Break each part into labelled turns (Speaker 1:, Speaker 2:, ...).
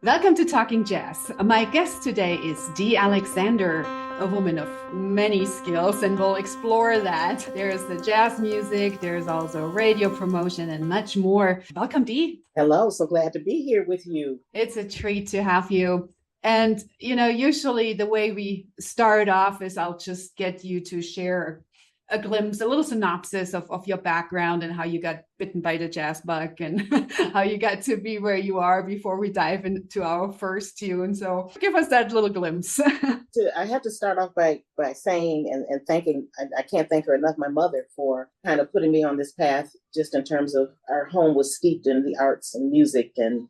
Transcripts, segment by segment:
Speaker 1: Welcome to Talking Jazz. My guest today is Dee Alexander, a woman of many skills, and we'll explore that. There's the jazz music, there's also radio promotion, and much more. Welcome, Dee.
Speaker 2: Hello, so glad to be here with you.
Speaker 1: It's a treat to have you. And, usually the way we start off is I'll just get you to share a glimpse, a little synopsis of your background and how you got bitten by the jazz bug and how you got to be where you are before we dive into our first tune. So give us that little glimpse.
Speaker 2: I have to start off by saying and thanking, I can't thank her enough, my mother, for kind of putting me on this path, just in terms of our home was steeped in the arts and music and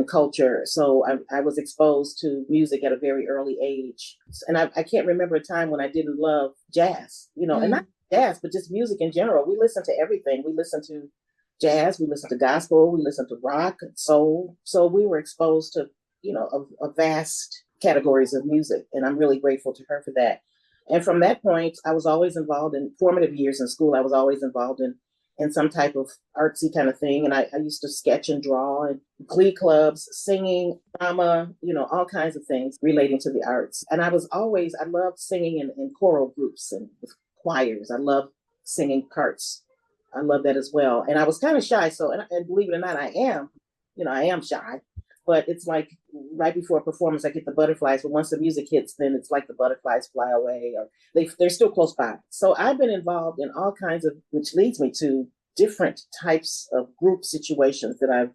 Speaker 2: culture. So I was exposed to music at a very early age. And I can't remember a time when I didn't love jazz, and not jazz, but just music in general. We listen to everything. We listen to jazz, we listen to gospel, we listen to rock, soul. So we were exposed to, a vast categories of music. And I'm really grateful to her for that. And from that point, I was always involved in formative years in school. I was always involved in some type of artsy kind of thing. And I used to sketch and draw and glee clubs, singing, drama, all kinds of things relating to the arts. And I loved singing in choral groups and with choirs. I love singing parts. I love that as well. And I was kind of shy. So, and believe it or not, I am shy. But it's like right before a performance, I get the butterflies. But once the music hits, then it's like the butterflies fly away, or they're still close by. So I've been involved in all kinds of, which leads me to different types of group situations that I've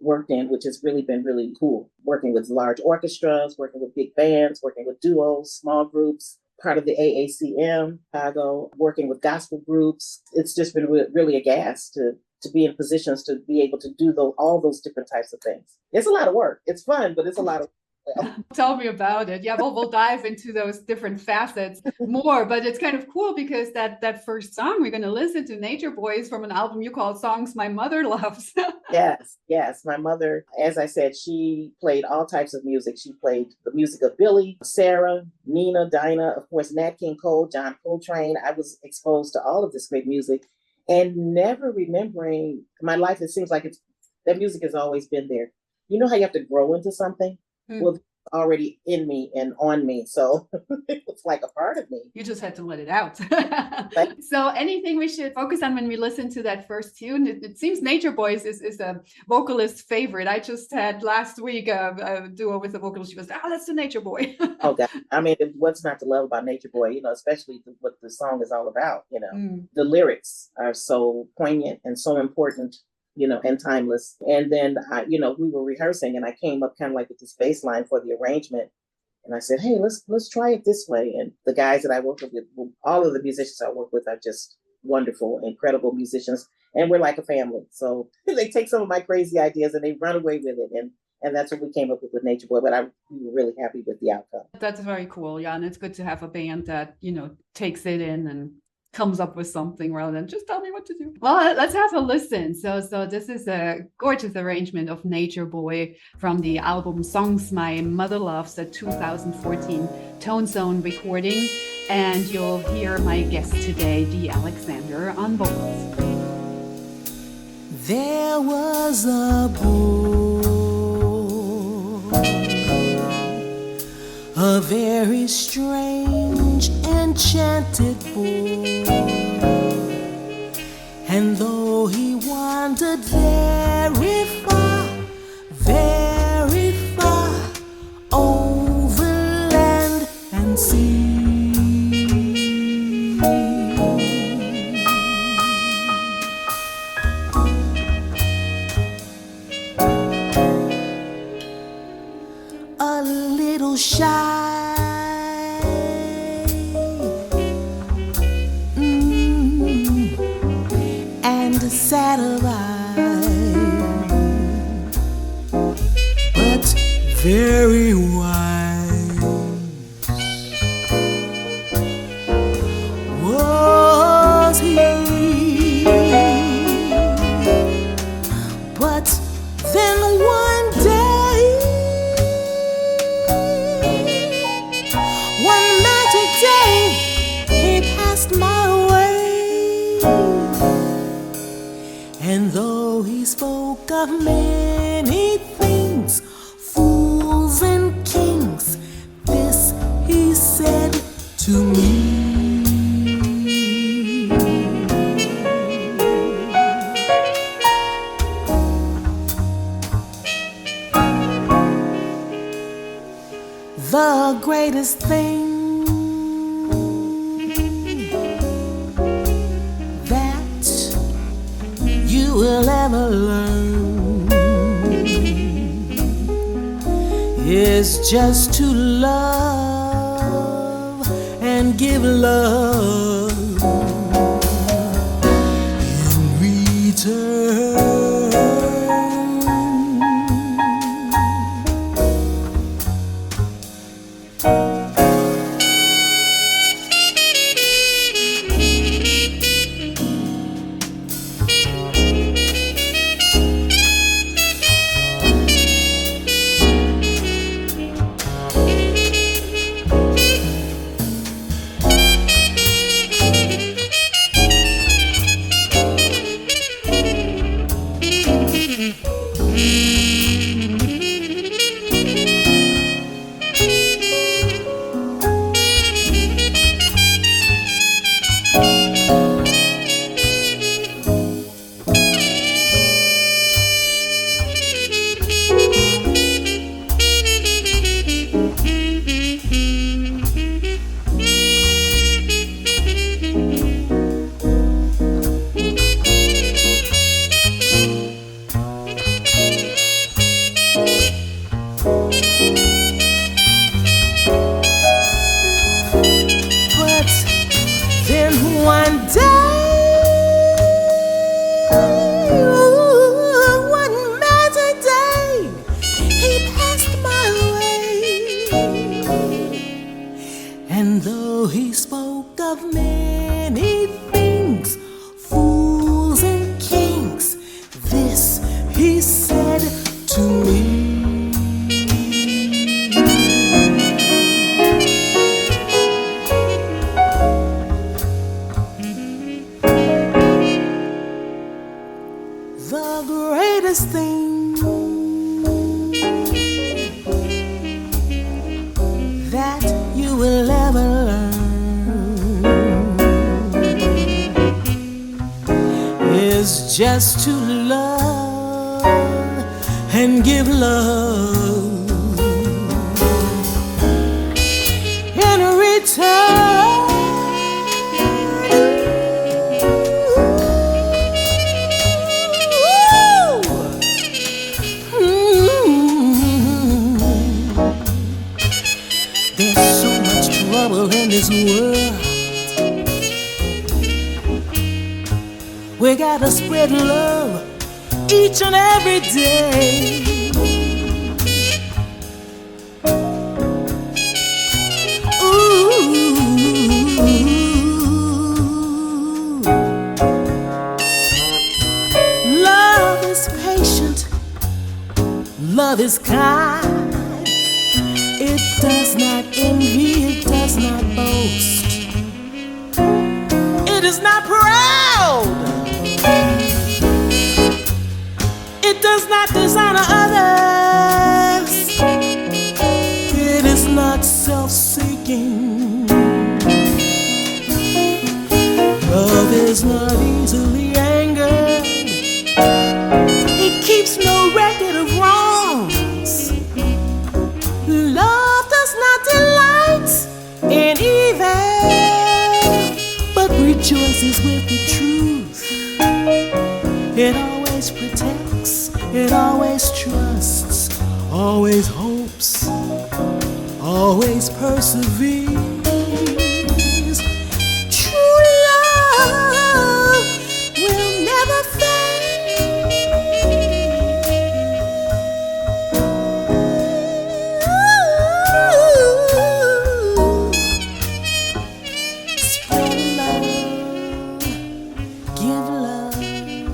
Speaker 2: worked in, which has really been really cool. Working with large orchestras, working with big bands, working with duos, small groups, part of the AACM, Chicago, working with gospel groups. It's just been really a gas to be in positions to be able to do all those different types of things. It's a lot of work. It's fun, but it's a lot of work.
Speaker 1: Tell me about it. Yeah, we'll dive into those different facets more, but it's kind of cool because that first song we're going to listen to, Nature Boys, from an album you called Songs My Mother Loves.
Speaker 2: Yes. My mother, as I said, she played all types of music. She played the music of Billy, Sarah, Nina, Dinah, of course, Nat King Cole, John Coltrane. I was exposed to all of this great music. And never remembering my life, it seems like that music has always been there. You know how you have to grow into something? Well, it's already in me and on me. So it's like a part of me.
Speaker 1: You just had to let it out. So anything we should focus on when we listen to that first tune? It seems Nature Boys is a vocalist's favorite. I just had last week a duo with a vocalist. She was, that's the Nature Boy.
Speaker 2: Oh, God. I mean, what's not to love about Nature Boy, especially what the song is all about, The lyrics are so poignant and so important, and timeless. And then, we were rehearsing and I came up kind of like with this bass line for the arrangement. And I said, hey, let's try it this way. And the guys that I work with, all of the musicians I work with are just wonderful, incredible musicians. And we're like a family. So they take some of my crazy ideas and they run away with it. And that's what we came up with Nature Boy. But we were really happy with the outcome.
Speaker 1: That's very cool. Yeah. And it's good to have a band that, takes it in and comes up with something rather than just tell me what to do. Well, let's have a listen. So this is a gorgeous arrangement of Nature Boy from the album Songs My Mother Loves, a 2014 Tone Zone recording. And you'll hear my guest today, Dee Alexander, on vocals.
Speaker 3: There was a boy, a very strange, enchanted boy, and though he wandered very far over land and sea, a little shy, sad of eye, but very wise was he. But then one day, one magic day, he passed my way. And though he spoke of many things, food the greatest thing that you will ever learn is just to love and give love in return. And though he spoke of many things, fools and kings, this he said to me. The greatest thing that you will ever learn is just to love and give love in return. In this world, we gotta spread love each and every day. Ooh. Love is patient, love is kind. It does not envy, it does not boast, it is not proud, it does not dishonor others, it is not self-seeking. Love is not easily angered, it keeps no record of wrongs. Love does not delight in evil, but rejoices with the truth. It always protects, it always trusts, always hopes, always perseveres. True love will never fail.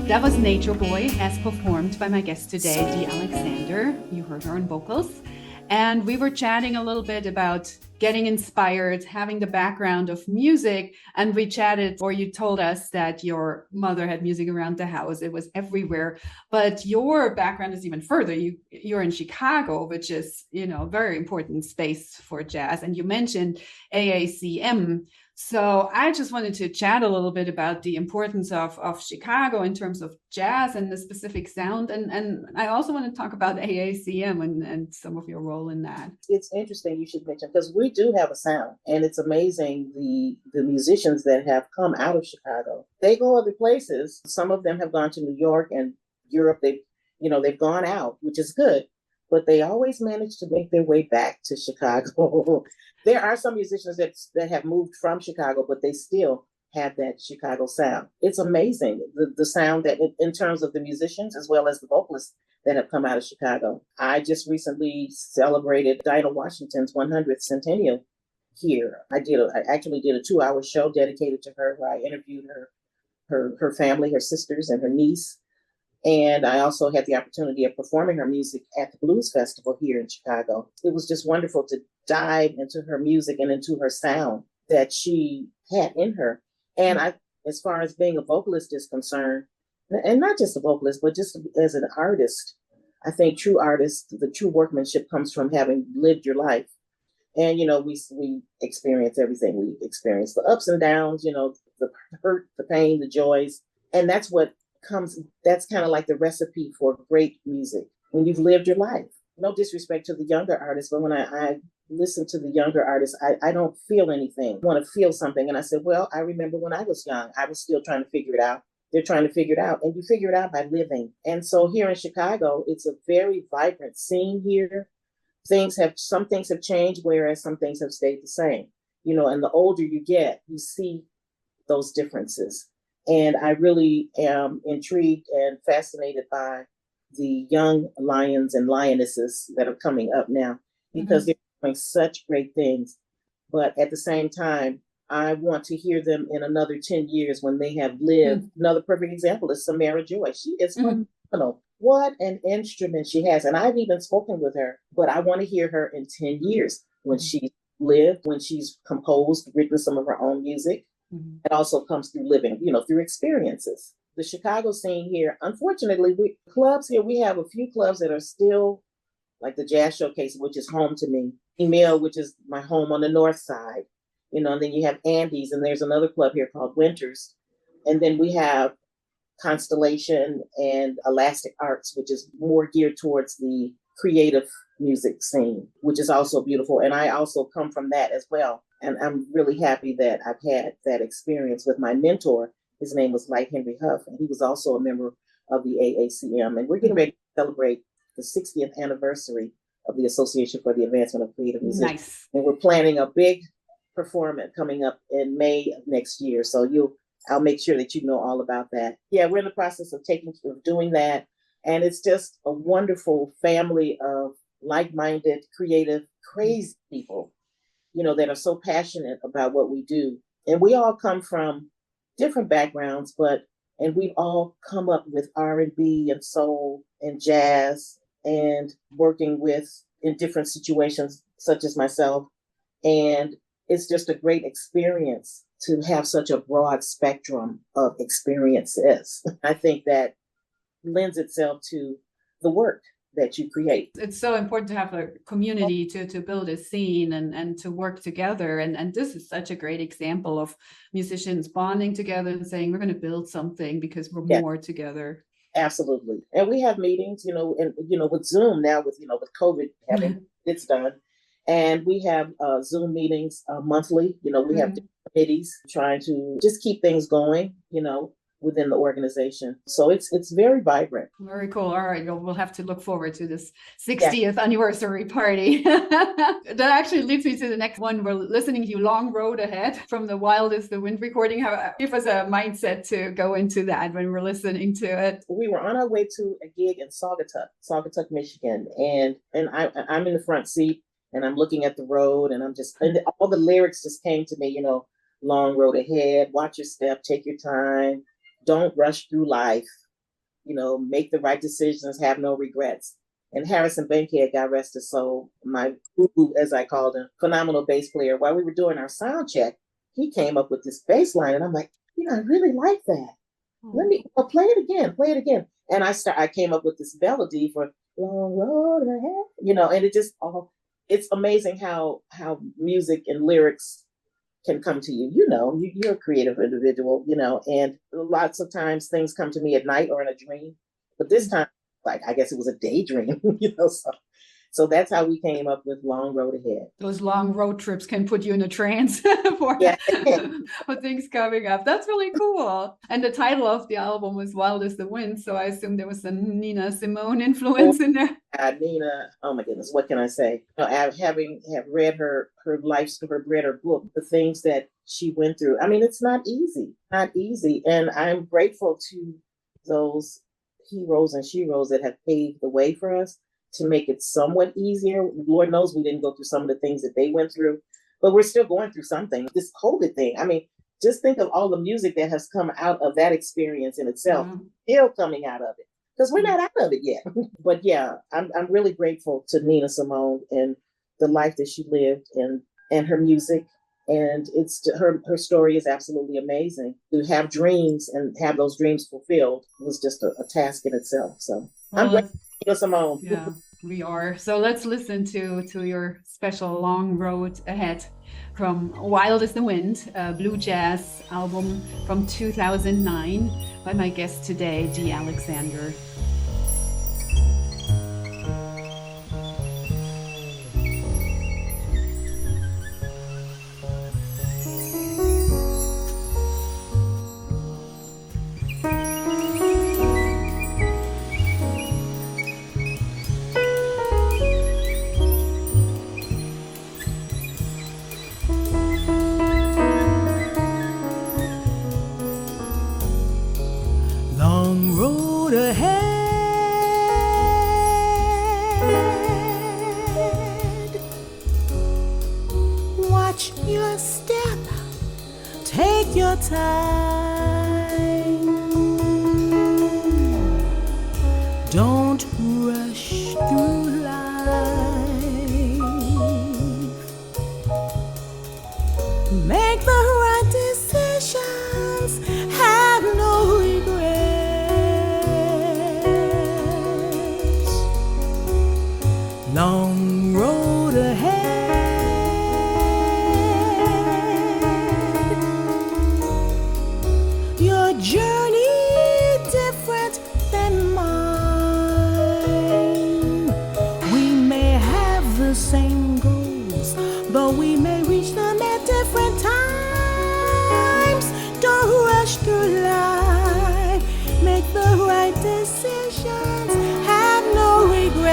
Speaker 1: That was Nature Boy, as performed by my guest today, Dee Alexander. You heard her on vocals. And we were chatting a little bit about getting inspired, having the background of music. And we chatted, or you told us that your mother had music around the house. It was everywhere. But your background is even further. You're in Chicago, which is, a very important space for jazz. And you mentioned AACM. So I just wanted to chat a little bit about the importance of Chicago in terms of jazz and the specific sound. And I also want to talk about AACM and some of your role in that.
Speaker 2: It's interesting you should mention because we do have a sound, and it's amazing the musicians that have come out of Chicago. They go other places. Some of them have gone to New York and Europe. They've gone out, which is good, but they always manage to make their way back to Chicago. There are some musicians that have moved from Chicago, but they still have that Chicago sound. It's amazing the sound that in terms of the musicians as well as the vocalists that have come out of Chicago. I just recently celebrated Dinah Washington's 100th centennial here. I actually did a 2-hour show dedicated to her where I interviewed her family, her sisters, and her niece. And I also had the opportunity of performing her music at the Blues Festival here in Chicago. It was just wonderful to dive into her music and into her sound that she had in her. And as far as being a vocalist is concerned, and not just a vocalist, but just as an artist, I think true artists, the true workmanship comes from having lived your life. And, we experience everything. We experience the ups and downs, the hurt, the pain, the joys. And that's kind of like the recipe for great music when you've lived your life. No disrespect to the younger artists, but when I listen to the younger artists, I don't feel anything. I want to feel something. And I said, well, I remember when I was young, I was still trying to figure it out. They're trying to figure it out, and you figure it out by living. And so here in Chicago, it's a very vibrant scene here. Some things have changed, whereas some things have stayed the same. And the older you get, you see those differences. And I really am intrigued and fascinated by the young lions and lionesses that are coming up now, because they're doing such great things. But at the same time, I want to hear them in another 10 years when they have lived. Another perfect example is Samara Joy. She is phenomenal. What an instrument she has. And I've even spoken with her, but I want to hear her in 10 years when she's lived, when she's composed, written some of her own music. It also comes through living, through experiences. The Chicago scene here, unfortunately, we have a few clubs that are still like the Jazz Showcase, which is home to me. Email, which is my home on the north side. And then you have Andy's, and there's another club here called Winters. And then we have Constellation and Elastic Arts, which is more geared towards the creative music scene, which is also beautiful. And I also come from that as well. And I'm really happy that I've had that experience with my mentor. His name was Light Henry Huff, and he was also a member of the AACM. And we're getting ready to celebrate the 60th anniversary of the Association for the Advancement of Creative Music.
Speaker 1: Nice.
Speaker 2: And we're planning a big performance coming up in May of next year. So I'll make sure that you know all about that. Yeah, we're in the process of doing that. And it's just a wonderful family of like-minded, creative, crazy people, that are so passionate about what we do. And we all come from different backgrounds, and we've all come up with R&B and soul and jazz and working in different situations, such as myself. And it's just a great experience to have such a broad spectrum of experiences. I think that lends itself to the work that you create.
Speaker 1: It's so important to have a community to build a scene and to work together. And this is such a great example of musicians bonding together and saying, we're going to build something because we're more together.
Speaker 2: Absolutely. And we have meetings, with Zoom now with COVID having it's done. And we have Zoom meetings monthly. We have committees trying to just keep things going, within the organization. So it's very vibrant.
Speaker 1: Very cool. All right. We'll have to look forward to this 60th anniversary party. That actually leads me to the next one. We're listening to Long Road Ahead from the Wild is the Wind recording. Give us a mindset to go into that when we're listening to it.
Speaker 2: We were on our way to a gig in Saugatuck, Michigan. And I'm in the front seat and I'm looking at the road and and all the lyrics just came to me, long road ahead, watch your step, take your time. Don't rush through life, make the right decisions, have no regrets. And Harrison Bankhead, God rest his soul, my guru, as I called him, phenomenal bass player. While we were doing our sound check, he came up with this bass line. And I'm like, I really like that. Let me play it again. And I came up with this melody for Long Road Ahead, and it's amazing how music and lyrics can come to you. You know, you're a creative individual, you know, and lots of times things come to me at night or in a dream. But this time, like, I guess it was a daydream, you know, so that's how we came up with Long Road Ahead.
Speaker 1: Those long road trips can put you in a trance for,
Speaker 2: Yeah.
Speaker 1: for things coming up. That's really cool. And the title of the album was Wild as the Wind. So I assume there was some Nina Simone influence in there.
Speaker 2: Nina, oh my goodness, what can I say? Having read her life story, read her book, the things that she went through. I mean, it's not easy. And I'm grateful to those heroes and sheroes that have paved the way for us to make it somewhat easier. Lord knows we didn't go through some of the things that they went through, but we're still going through something. This COVID thing, I mean, just think of all the music that has come out of that experience in itself, still coming out of it, because we're not out of it yet. But yeah, I'm really grateful to Nina Simone and the life that she lived and her music. And it's her story is absolutely amazing. To have dreams and have those dreams fulfilled was just a task in itself. So I'm grateful to Nina Simone.
Speaker 1: Yeah, we are. So let's listen to your special Long Road Ahead from Wild as the Wind, a blue jazz album from 2009 by my guest today, Dee Alexander.
Speaker 3: Don't rush through life. Make the right decisions. Have no regrets. Long road ahead. Your journey different than mine. We may have the same goals, but we may reach them at different times. Don't rush through life. Make the right decisions. Have no regrets.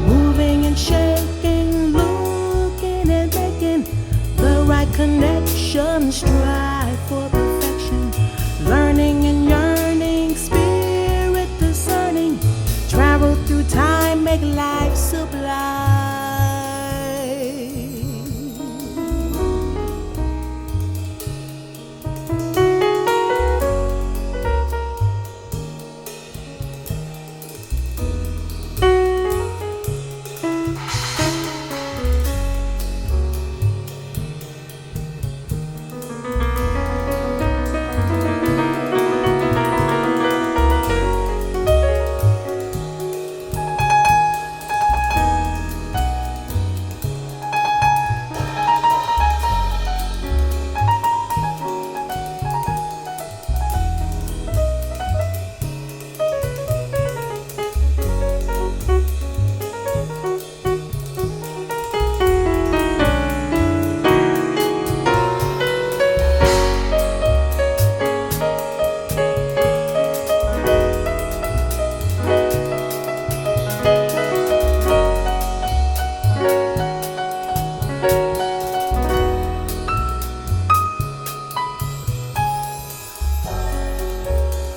Speaker 3: Moving and shaking, looking and making the right connection. Strive for perfection. Learning and yearning, spirit discerning. Travel through time, make life sublime.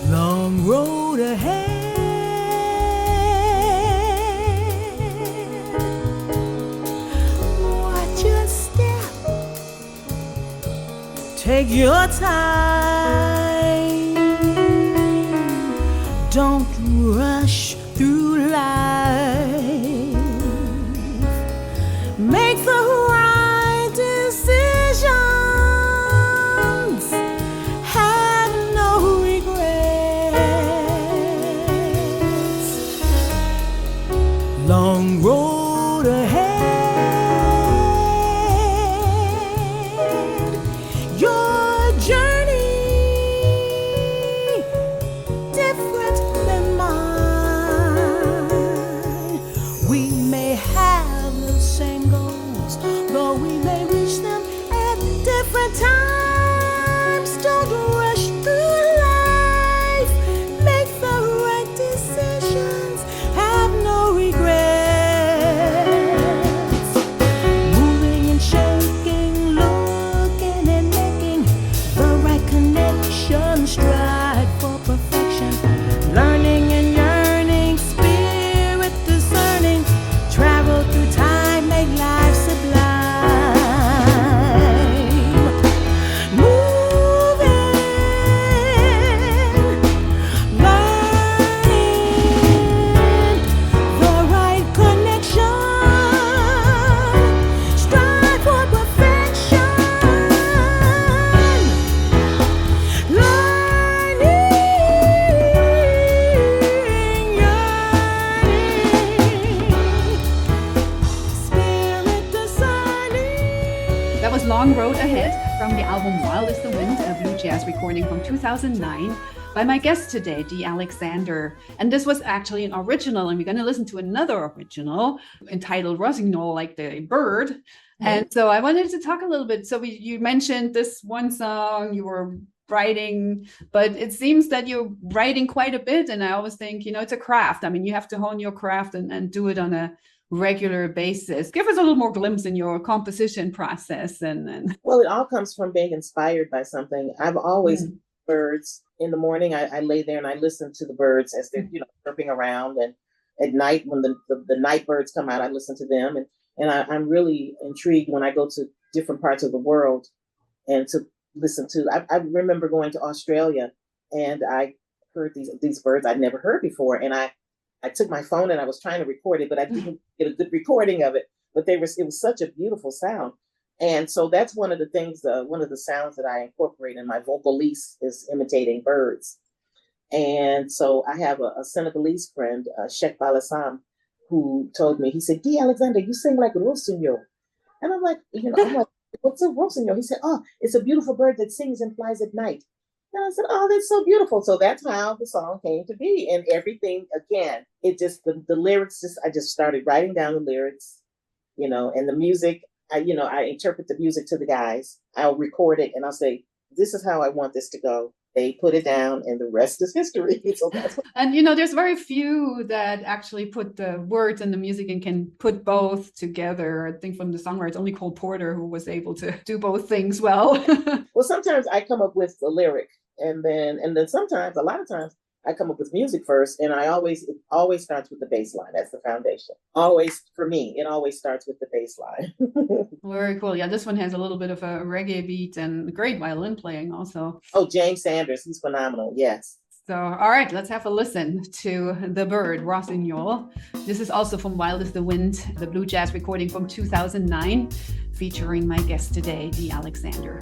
Speaker 3: Long road ahead. Watch your step. Take your time. Don't rush through life. Make the right decisions. Have no regrets. Long road ahead.
Speaker 1: Long Road Ahead from the album Wild as the Wind, a blue jazz recording from 2009 by my guest today, Dee Alexander. And this was actually an original, and we're going to listen to another original entitled Rossignol, like the bird. And so I wanted to talk a little bit. So you mentioned this one song you were writing, but it seems that you're writing quite a bit. And I always think, it's a craft. I mean, you have to hone your craft and do it on a regular basis. Give us a little more glimpse in your composition process. And
Speaker 2: Well, it all comes from being inspired by something. I've always birds in the morning. I lay there and I listen to the birds as they're chirping around, and at night when the night birds come out, I listen to them, and I'm really intrigued when I go to different parts of the world and to listen to. I remember going to Australia and I heard these birds I'd never heard before, and I took my phone and I was trying to record it, but I didn't get a good recording of it. But it was such a beautiful sound. And so that's one of the things, one of the sounds that I incorporate in my vocalise is imitating birds. And so I have a Senegalese friend, Sheikh Balassam, who told me, he said, Dee Alexander, you sing like Rossignol. And I'm like, what's a Rossignol? He said, oh, it's a beautiful bird that sings and flies at night. And I said, oh, that's so beautiful. So that's how the song came to be. And everything, again, the lyrics, I just started writing down the lyrics, and the music. I interpret the music to the guys. I'll record it and I'll say, this is how I want this to go. They put it down and the rest is history. So
Speaker 1: and there's very few that actually put the words and the music and can put both together. I think from the songwriter, it's only Cole Porter who was able to do both things well.
Speaker 2: Well, sometimes I come up with the lyric and then sometimes, a lot of times, I come up with music first, and it always starts with the bass line. That's the foundation. Always, for me, it always starts with the bass line.
Speaker 1: Very cool. Yeah, this one has a little bit of a reggae beat and great violin playing also.
Speaker 2: Oh, James Sanders, he's phenomenal. Yes.
Speaker 1: So, all right, let's have a listen to The Bird, Rossignol. This is also from Wild as the Wind, the blue jazz recording from 2009, featuring my guest today, Dee Alexander.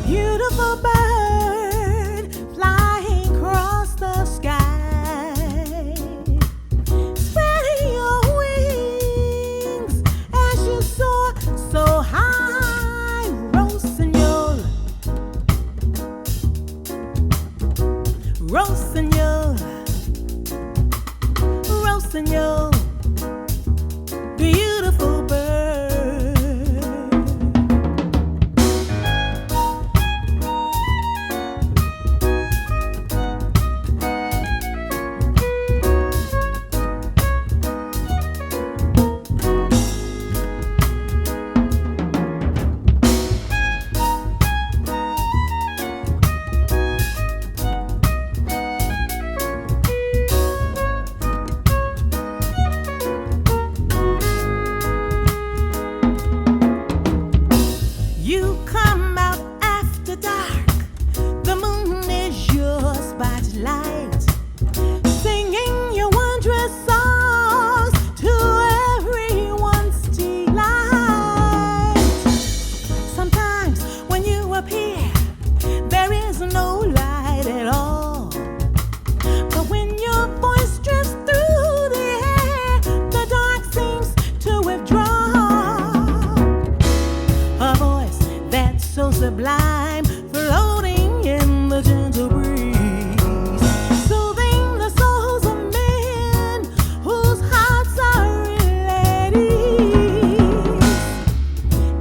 Speaker 3: Beautiful bird flying across the sky, spreading your wings as you soar so high. Rossignol, Rossignol, Rossignol, beautiful bird. Sublime, floating in the gentle breeze, soothing the souls of men whose hearts are at ease.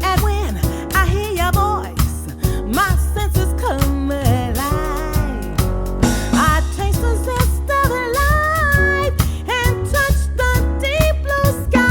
Speaker 3: And when I hear your voice, my senses come alive. I taste the zest of life and touch the deep blue skies.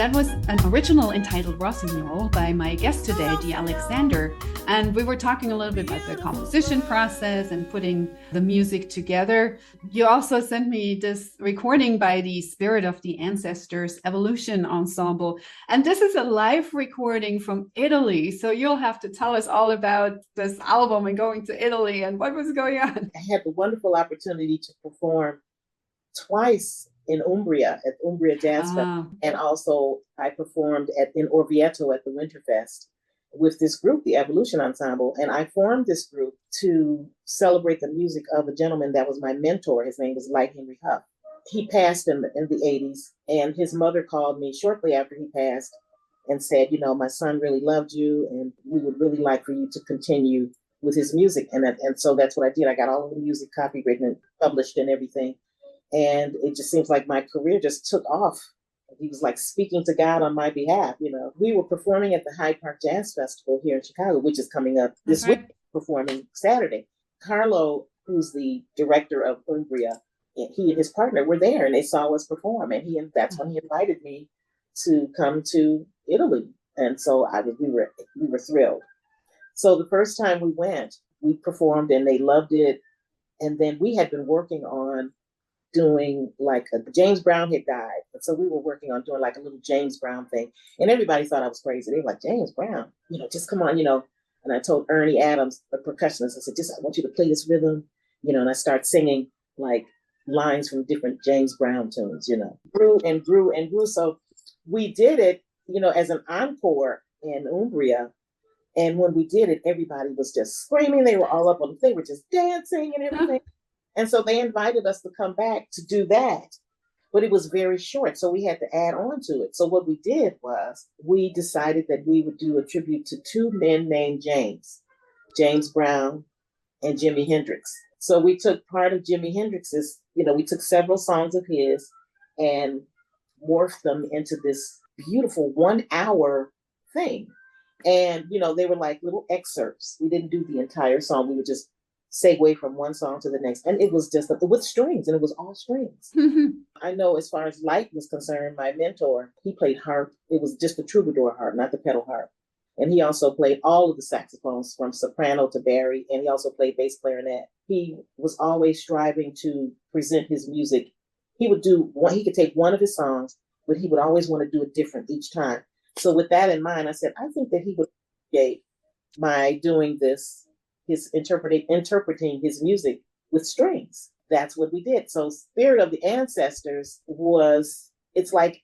Speaker 1: That was an original entitled Rossignol by my guest today, Dee Alexander. And we were talking a little bit about the composition process and putting the music together. You also sent me this recording by the Spirit of the Ancestors Evolution Ensemble. And this is a live recording from Italy. So you'll have to tell us all about this album and going to Italy and what was going on.
Speaker 2: I had the wonderful opportunity to perform twice in Umbria at Umbria Jazz Festival, and also I performed in Orvieto at the Winterfest with this group, the Evolution Ensemble. And I formed this group to celebrate the music of a gentleman that was my mentor. His name was Light Henry Huff. He passed in the 80s, and his mother called me shortly after he passed and said, you know, my son really loved you, and we would really like for you to continue with his music. And so that's what I did. I got all of the music copywritten and published and everything. And it just seems like my career just took off. He was like speaking to God on my behalf, you know. We were performing at the Hyde Park Jazz Festival here in Chicago, which is coming up this week, performing Saturday. Carlo, who's the director of Umbria, he and his partner were there, and they saw us perform. And that's when he invited me to come to Italy. And so we were thrilled. So the first time we went, we performed and they loved it. And then we had been working on doing like James Brown had died. And so we were working on doing like a little James Brown thing. And everybody thought I was crazy. They were like, James Brown, you know, just come on, you know. And I told Ernie Adams, the percussionist, I said, I want you to play this rhythm, you know, and I start singing like lines from different James Brown tunes, you know. Grew and grew and grew. So we did it, you know, as an encore in Umbria. And when we did it, everybody was just screaming. They were all up on the thing, were just dancing and everything. And so they invited us to come back to do that. But it was very short, so we had to add on to it. So what we did was we decided that we would do a tribute to two men named James Brown and Jimi Hendrix. So we took part of Jimi Hendrix's, you know, we took several songs of his and morphed them into this beautiful 1 hour thing. And, you know, they were like little excerpts. We didn't do the entire song. We would just segue from one song to the next. And it was just with strings, and it was all strings. I know as far as Light was concerned, my mentor, he played harp. It was just the troubadour harp, not the pedal harp. And he also played all of the saxophones from soprano to bari. And he also played bass clarinet. He was always striving to present his music. He could take one of his songs, but he would always want to do it different each time. So with that in mind, I said, I think that he would appreciate my doing this, his interpreting his music with strings. That's what we did. So Spirit of the Ancestors it's like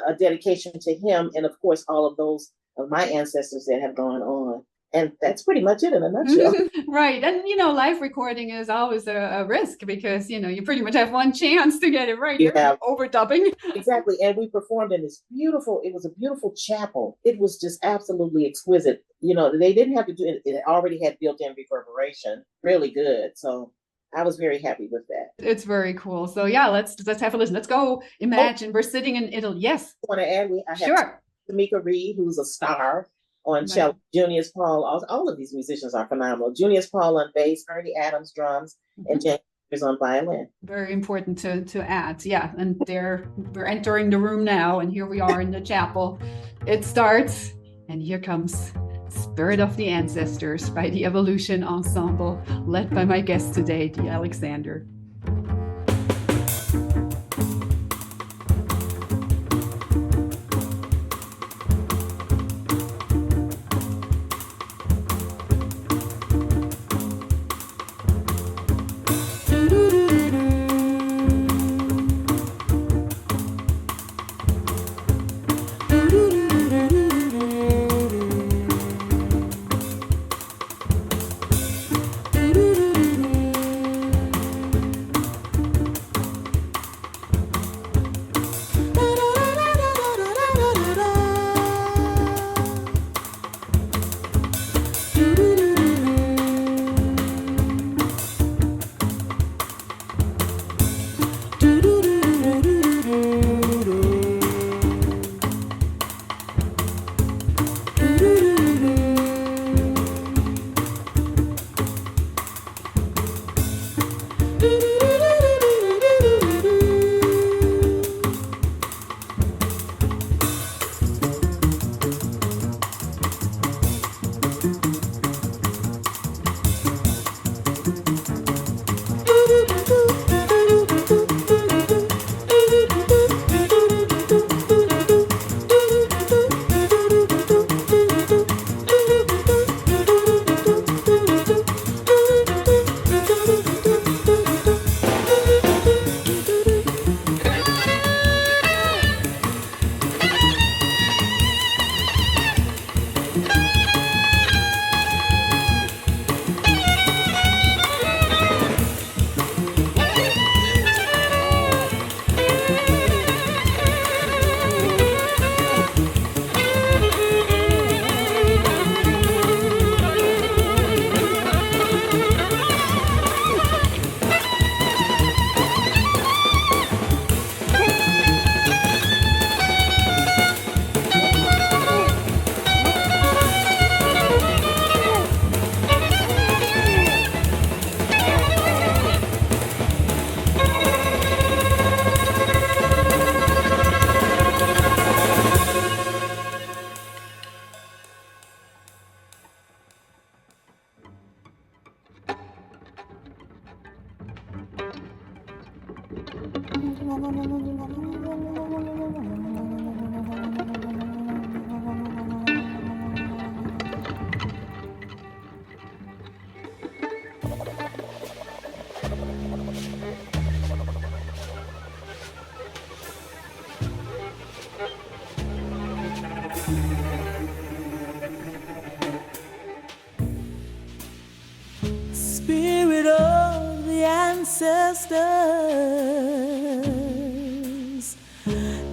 Speaker 2: a dedication to him, and of course all of those of my ancestors that have gone on. And that's pretty much it in a nutshell.
Speaker 1: Right. And, you know, live recording is always a risk because, you know, you pretty much have one chance to get it right. You're overdubbing. Exactly.
Speaker 2: And we performed in this it was a beautiful chapel. It was just absolutely exquisite. You know, they didn't have to do it. It already had built-in reverberation. Really good. So I was very happy with that.
Speaker 1: It's very cool. So yeah, let's have a listen. Let's go. Imagine we're sitting in Italy. Yes.
Speaker 2: I want to add, I have Tamika Reed, who's a star on cello. Junius Paul, all of these musicians are phenomenal. Junius Paul on bass, Ernie Adams drums, and James is on violin.
Speaker 1: Very important to add. Yeah, and we're entering the room now, and here we are in the chapel. It starts, and here comes Spirit of the Ancestors by the Evolution Ensemble, led by my guest today, Dee Alexander.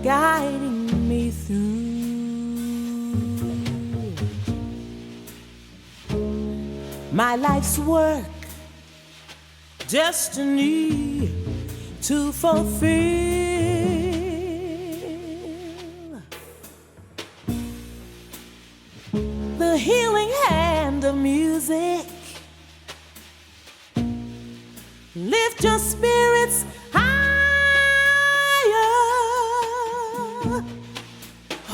Speaker 3: guiding me through my life's work, destiny to fulfill. The healing hand of music, lift your spirits higher.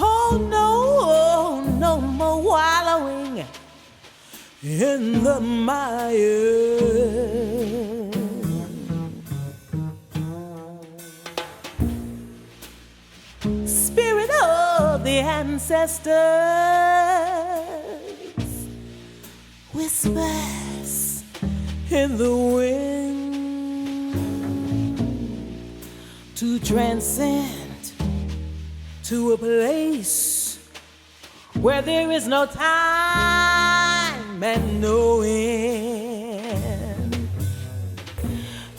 Speaker 3: Oh no, no more wallowing in the mire. Spirit of the ancestors, whispers in the wind to transcend to a place where there is no time and no end,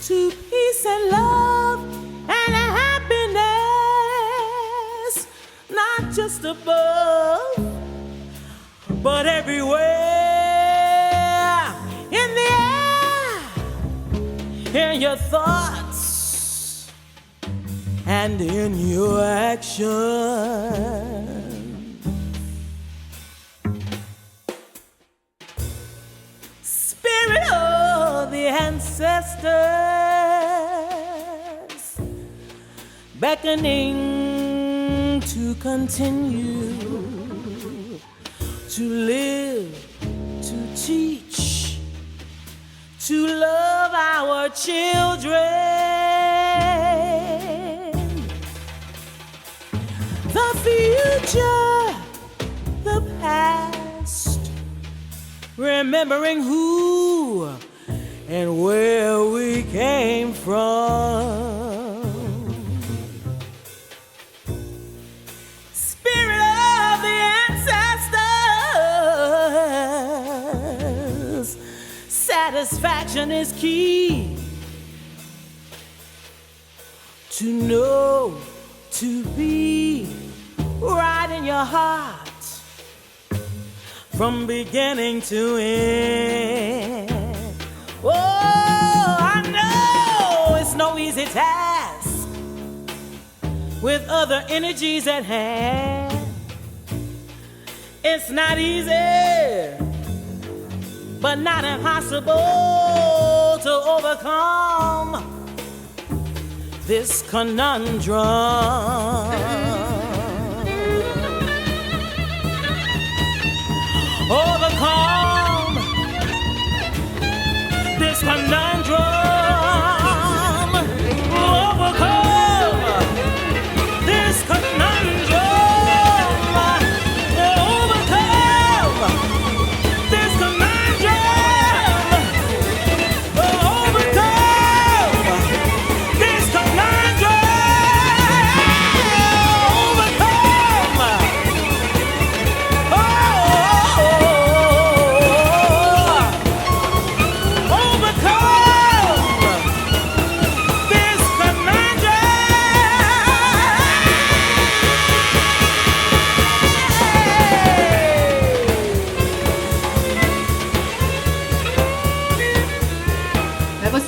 Speaker 3: to peace and love and happiness, not just above, but everywhere, in the air, in your thoughts, and in your action. Spirit of the ancestors, beckoning to continue to live, to teach, to love our children. The future, the past, remembering who and where we came from. Spirit of the ancestors, satisfaction is key. To know, to be right in your heart, from beginning to end. Oh, I know it's no easy task with other energies at hand. It's not easy, but not impossible to overcome this conundrum. Overcome this conundrum. Overcome this conundrum. Overcome this conundrum. Overcome this conundrum.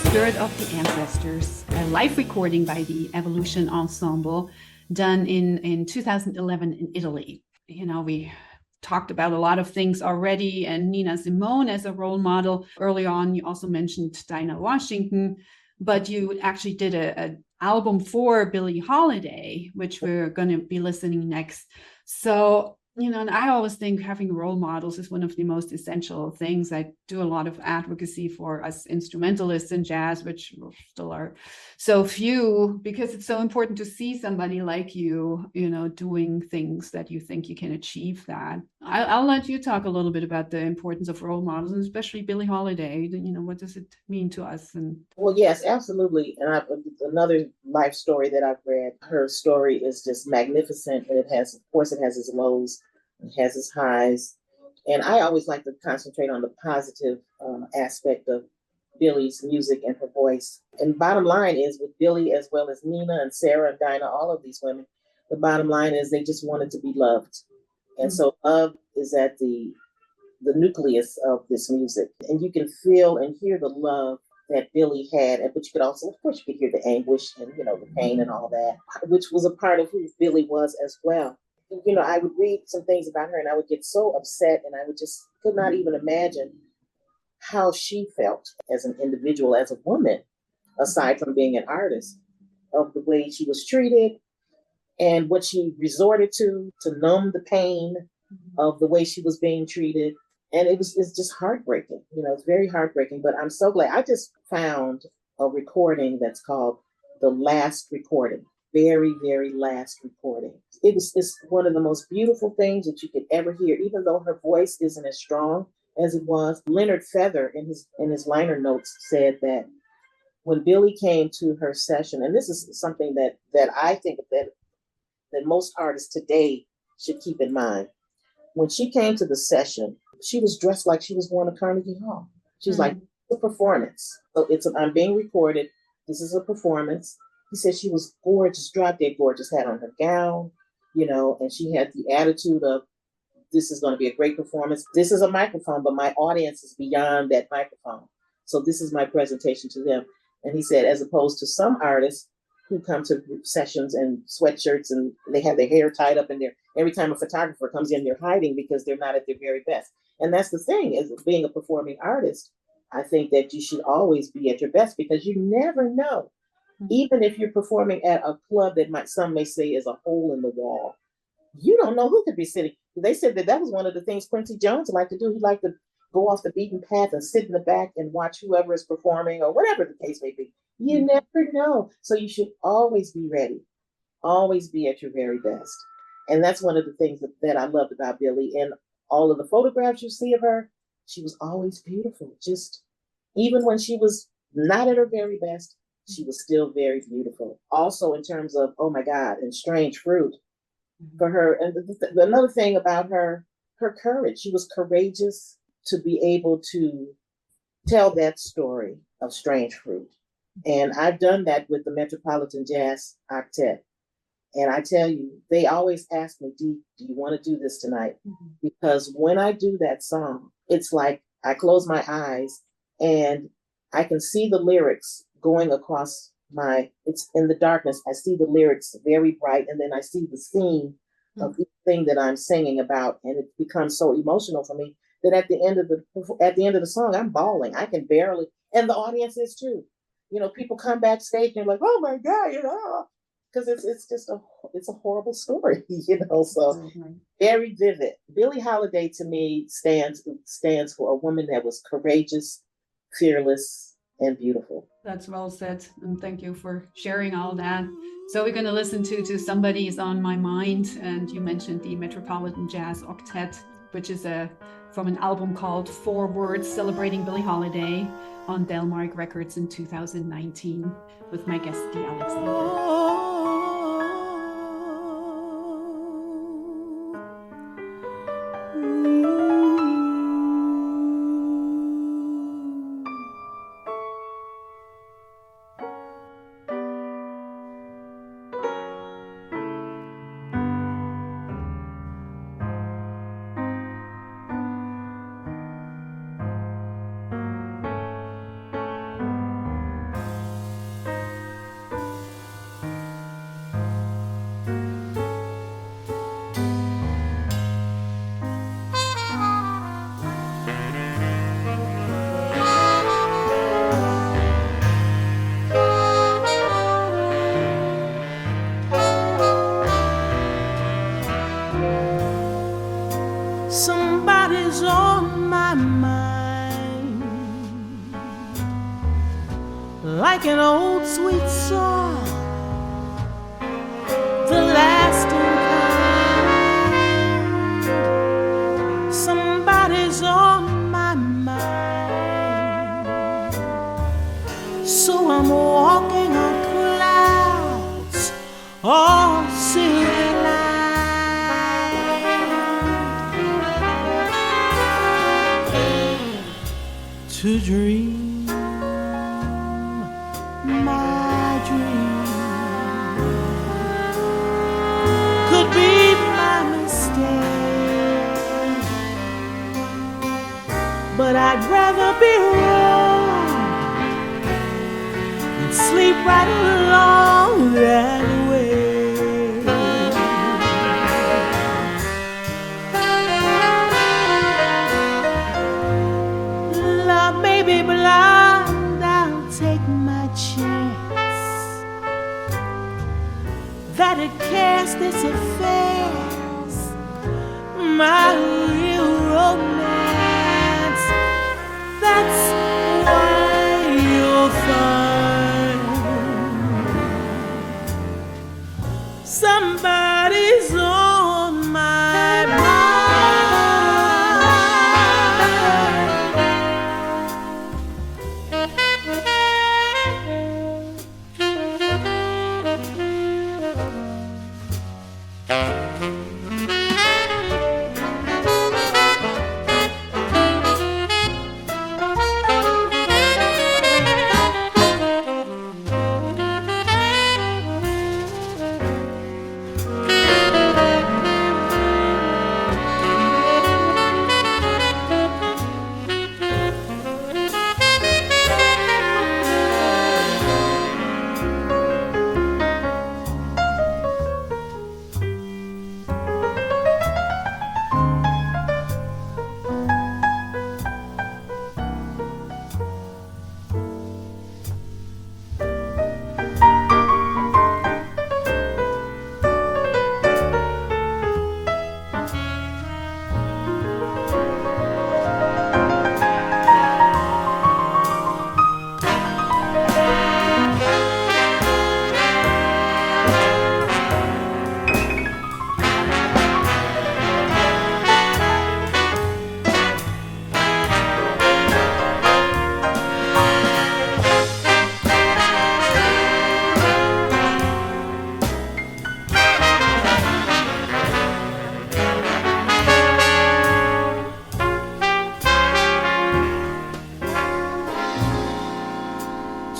Speaker 1: Spirit of the Ancestors, a live recording by the Evolution Ensemble done in 2011 in Italy. You know, we talked about a lot of things already, and Nina Simone as a role model. Early on, you also mentioned Dinah Washington, but you actually did an album for Billie Holiday, which we're going to be listening next. So, you know, and I always think having role models is one of the most essential things. I do a lot of advocacy for us instrumentalists in jazz, which still are so few, because it's so important to see somebody like you, you know, doing things that you think you can achieve that. I'll let you talk a little bit about the importance of role models, and especially Billie Holiday. You know, what does it mean to us? And
Speaker 2: well, yes, absolutely. And another life story that I've read, her story is just magnificent. And it has, of course, it has its lows, it has its highs. And I always like to concentrate on the positive aspect of Billie's music and her voice. And bottom line is, with Billie, as well as Nina and Sarah and Dinah, all of these women, the bottom line is they just wanted to be loved. And so love is at the nucleus of this music. And you can feel and hear the love that Billy had, but you could also, of course, you could hear the anguish and, the pain and all that, which was a part of who Billy was as well. I would read some things about her and I would get so upset and I would just could not even imagine how she felt as an individual, as a woman, aside from being an artist, of the way she was treated and what she resorted to numb the pain of the way she was being treated. And it's just heartbreaking. It's very heartbreaking, but I'm so glad. I just found a recording that's called The Last Recording. Very, very last recording. It's one of the most beautiful things that you could ever hear, even though her voice isn't as strong as it was. Leonard Feather in his liner notes said that when Billy came to her session, and this is something that I think that most artists today should keep in mind. When she came to the session, she was dressed like she was going to Carnegie Hall. She was like, it's a performance. So I'm being recorded. This is a performance. He said she was gorgeous, drop dead gorgeous, had on her gown, and she had the attitude of, this is going to be a great performance. This is a microphone, but my audience is beyond that microphone. So this is my presentation to them. And he said, as opposed to some artists who come to sessions in sweatshirts and they have their hair tied up in there. Every time a photographer comes in, they're hiding because they're not at their very best. And that's the thing, is being a performing artist, I think that you should always be at your best because you never know. Even if you're performing at a club that some may say is a hole in the wall, you don't know who could be sitting. They said that was one of the things Quincy Jones liked to do. He liked to go off the beaten path and sit in the back and watch whoever is performing or whatever the case may be. You never know. So you should always be ready, always be at your very best. And that's one of the things that I loved about Billy. And all of the photographs you see of her, she was always beautiful. Just even when she was not at her very best, she was still very beautiful. Also in terms of, oh my God, and Strange Fruit for her. And another thing about her courage, she was courageous to be able to tell that story of Strange Fruit. And I've done that with the Metropolitan Jazz Octet. And I tell you, they always ask me, Dee, do you want to do this tonight? Because when I do that song, it's like I close my eyes and I can see the lyrics going across it's in the darkness. I see the lyrics very bright. And then I see the scene of each thing that I'm singing about. And it becomes so emotional for me that at the end of the song, I'm bawling. I can barely, and the audience is too. People come backstage and they're like, oh my God, because it's a horrible story, so very vivid. Billie Holiday to me stands for a woman that was courageous, fearless, and beautiful.
Speaker 1: That's well said. And thank you for sharing all that. So we're going to listen to Somebody's on My Mind. And you mentioned the Metropolitan Jazz Octet, which is from an album called Four Words, celebrating Billie Holiday on Delmark Records in 2019 with my guest, Dee Alexander.
Speaker 3: Somebody's on my mind, like an old sweet song, the lasting kind. Somebody's on my mind, so I'm walking on clouds, all city lights. To dream my dream. but I'd rather be wrong than sleep right along that way. Love may be blind, I'll take my chance that it cast its affairs, my real romance. That's why you'll find somebody's on my mind.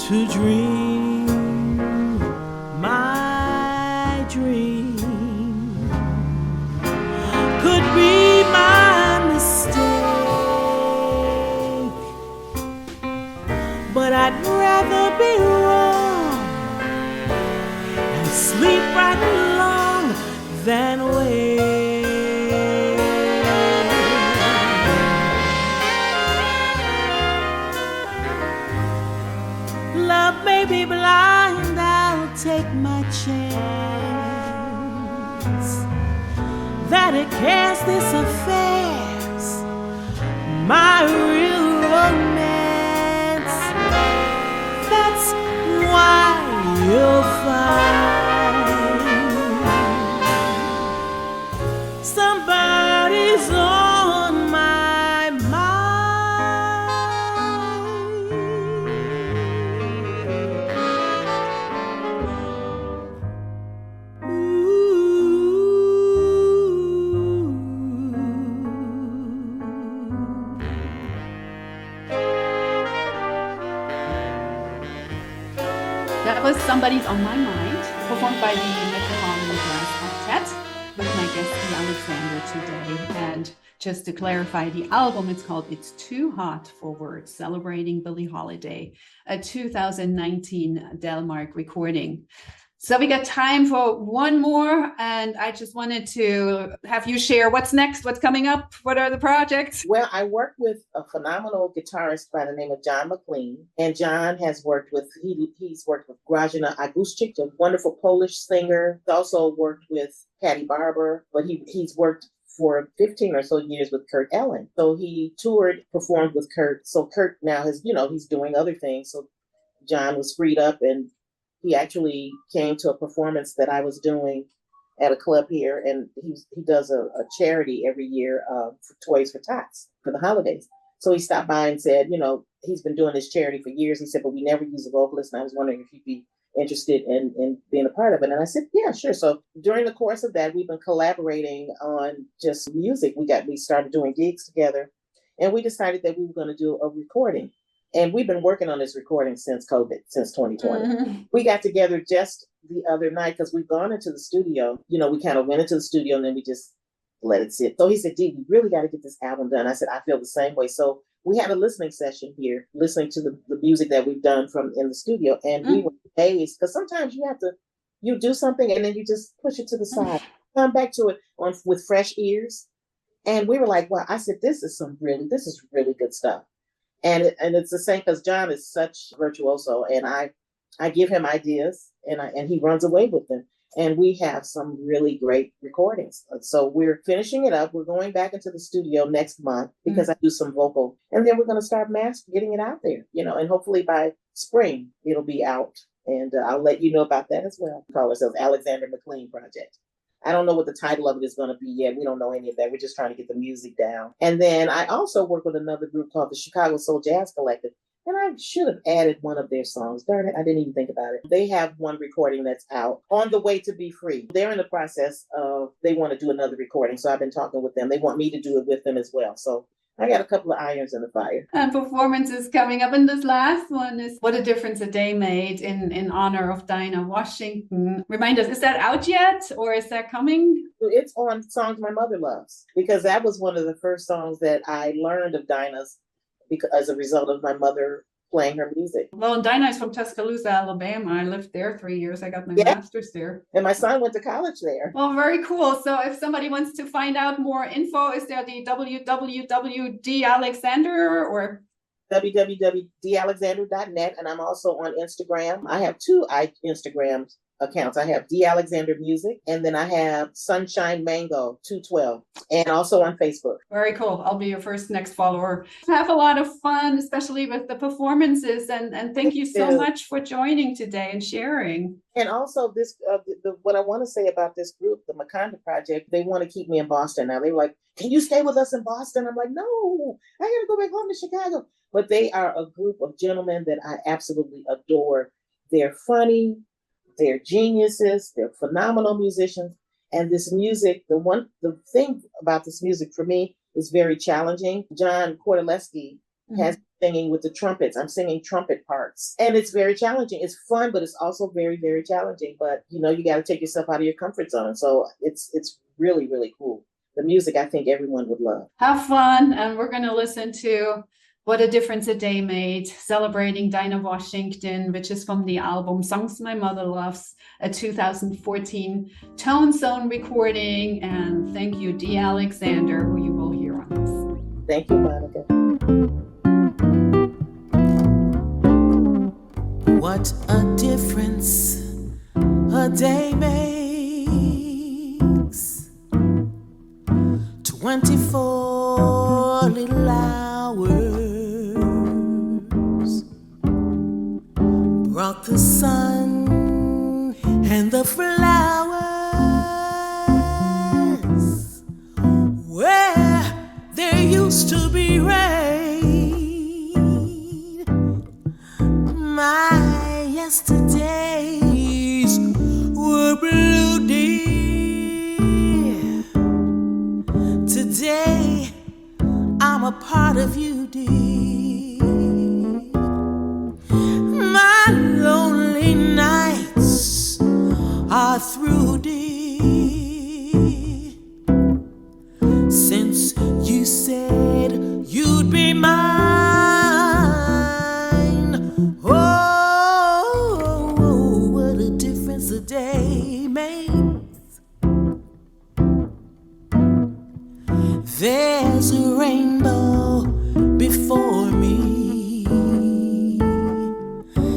Speaker 3: To dream my dream could be my mistake, but I'd rather be wrong and sleep right along than wait. Love may be blind, I'll take my chance that it cast its affairs, my real romance. That's why you'll find somebody's on my mind.
Speaker 1: That was Somebody's on My Mind, performed by the Metropolitan Jazz Quartet with my guest Dee Alexander today. And just to clarify, the album, it's called It's Too Hot for Words, celebrating Billie Holiday, a 2019 Delmark recording. So we got time for one more, and I just wanted to have you share what's next, what's coming up, what are the projects?
Speaker 2: Well, I work with a phenomenal guitarist by the name of John McLean, and John has worked with, he's worked with Grażyna Aguszczyk, a wonderful Polish singer. He's also worked with Patty Barber, but he's worked for 15 or so years with Kurt Elling. So he toured, performed with Kurt. So Kurt now has, he's doing other things. So John was freed up, and he actually came to a performance that I was doing at a club here, and he does a charity every year for Toys for Tots for the holidays. So he stopped by and said, he's been doing this charity for years. He said, but we never use a vocalist, and I was wondering if you'd be interested in being a part of it. And I said, yeah, sure. So during the course of that, we've been collaborating on just music. We started doing gigs together, and we decided that we were going to do a recording. And we've been working on this recording since COVID, since 2020. Mm-hmm. We got together just the other night because we've gone into the studio. We kind of went into the studio and then we just let it sit. So he said, Dee, we really got to get this album done. I said, I feel the same way. So we had a listening session here, listening to the music that we've done from in the studio, and we were amazed because sometimes you do something and then you just push it to the side, come back to it with fresh ears, and we were like, "Wow!" I said, this is really good stuff," and it's the same because John is such virtuoso, and I give him ideas, and he runs away with them. And we have some really great recordings. So we're finishing it up. We're going back into the studio next month because I do some vocal. And then we're going to start getting it out there, and hopefully by spring, it'll be out. And I'll let you know about that as well. We call ourselves Alexander McLean Project. I don't know what the title of it is going to be yet. We don't know any of that. We're just trying to get the music down. And then I also work with another group called the Chicago Soul Jazz Collective. And I should have added one of their songs. Darn it, I didn't even think about it. They have one recording that's out on the way to be free. They're in the process of, they want to do another recording. So I've been talking with them. They want me to do it with them as well. So I got a couple of irons in the fire.
Speaker 1: And performances coming up. And this last one is What a Difference a Day Made in honor of Dinah Washington. Remind us, is that out yet or is that coming?
Speaker 2: It's on Songs My Mother Loves, because that was one of the first songs that I learned of Dinah's because as a result of my mother playing her music.
Speaker 1: Well, Dinah is from Tuscaloosa, Alabama. I lived there 3 years. I got my master's there.
Speaker 2: And my son went to college there.
Speaker 1: Well, very cool. So if somebody wants to find out more info, is there the www.Dee Alexander or
Speaker 2: www.dealexander.net, and I'm also on Instagram. I have two Instagram accounts. I have Dee Alexander Music, and then I have Sunshine Mango 212, and also on Facebook.
Speaker 1: Very cool. I'll be your next follower. Have a lot of fun, especially with the performances, and thank you so much for joining today and sharing.
Speaker 2: And also this, what I want to say about this group, the Makanda Project, they want to keep me in Boston now. They're like, "Can you stay with us in Boston?" I'm like, "No, I got to go back home to Chicago." But they are a group of gentlemen that I absolutely adore. They're funny, they're geniuses, they're phenomenal musicians. And this music, the thing about this music for me is very challenging. John Kordelewski has singing with the trumpets. I'm singing trumpet parts. And it's very challenging. It's fun, but it's also very, very challenging. But you got to take yourself out of your comfort zone. So it's really, really cool. The music I think everyone would love.
Speaker 1: Have fun. And we're going to listen to What a Difference a Day Made, celebrating Dinah Washington, which is from the album Songs My Mother Loves, a 2014 Tone Zone recording. And thank you, Dee Alexander, who you will hear on this.
Speaker 2: Thank you, Monica.
Speaker 3: What a difference a day makes. 24 little hours brought the sun and the flowers where there used to be rain. My yesterdays were blue, dear. Today I'm a part of you, dear. My lonely nights are through, dear. Since you said you'd be mine, oh, what a difference a day makes. There's a rainbow before me,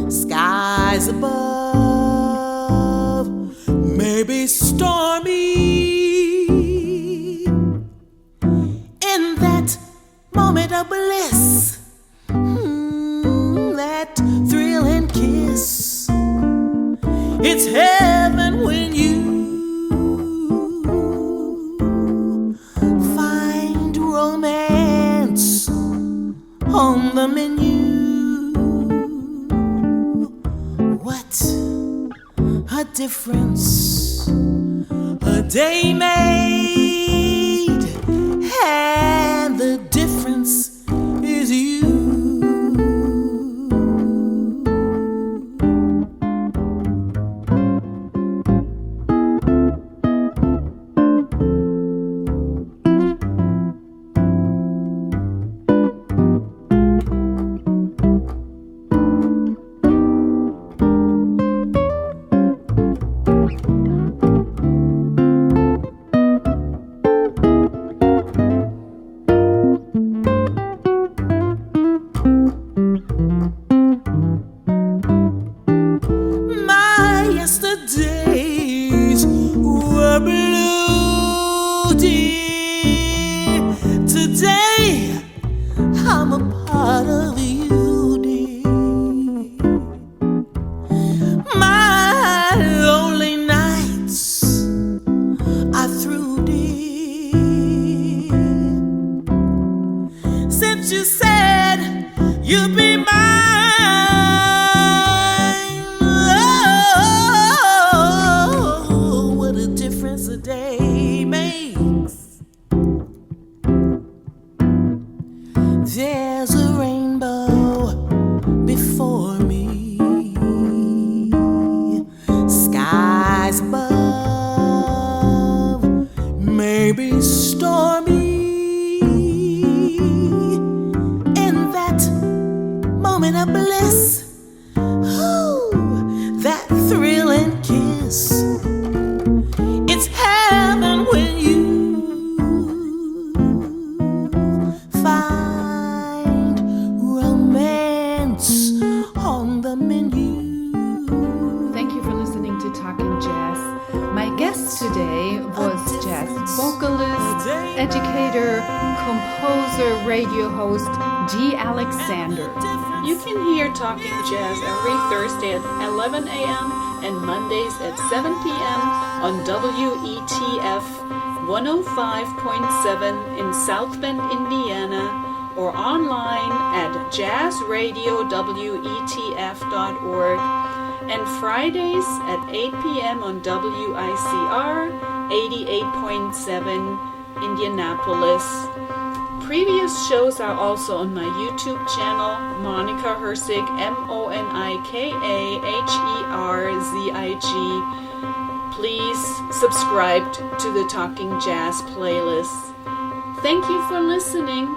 Speaker 3: skies above may be stormy. In that moment of bliss, that thrilling kiss, it's heaven when you find romance on the menu. What a difference a day made, and the difference is you. since you said you'd be mine. Oh, what a difference a day makes. There's a rainbow before me, skies above may be stormy. In that moment of bliss, ooh, that thrilling kiss, it's heaven when you find romance on the menu.
Speaker 1: Thank you for listening to Talking Jazz. My guest today was jazz vocalist, educator, composer, radio host Dee Alexander.
Speaker 4: You can hear Talking Jazz every Thursday at 11 a.m. and Mondays at 7 p.m. on WETF 105.7 in South Bend, Indiana, or online at jazzradiowetf.org, and Fridays at 8 p.m. on WICR 88.7 Indianapolis. Previous shows are also on my YouTube channel, Monica Herzig, MonikaHerzig. Please subscribe to the Talking Jazz playlist. Thank you for listening.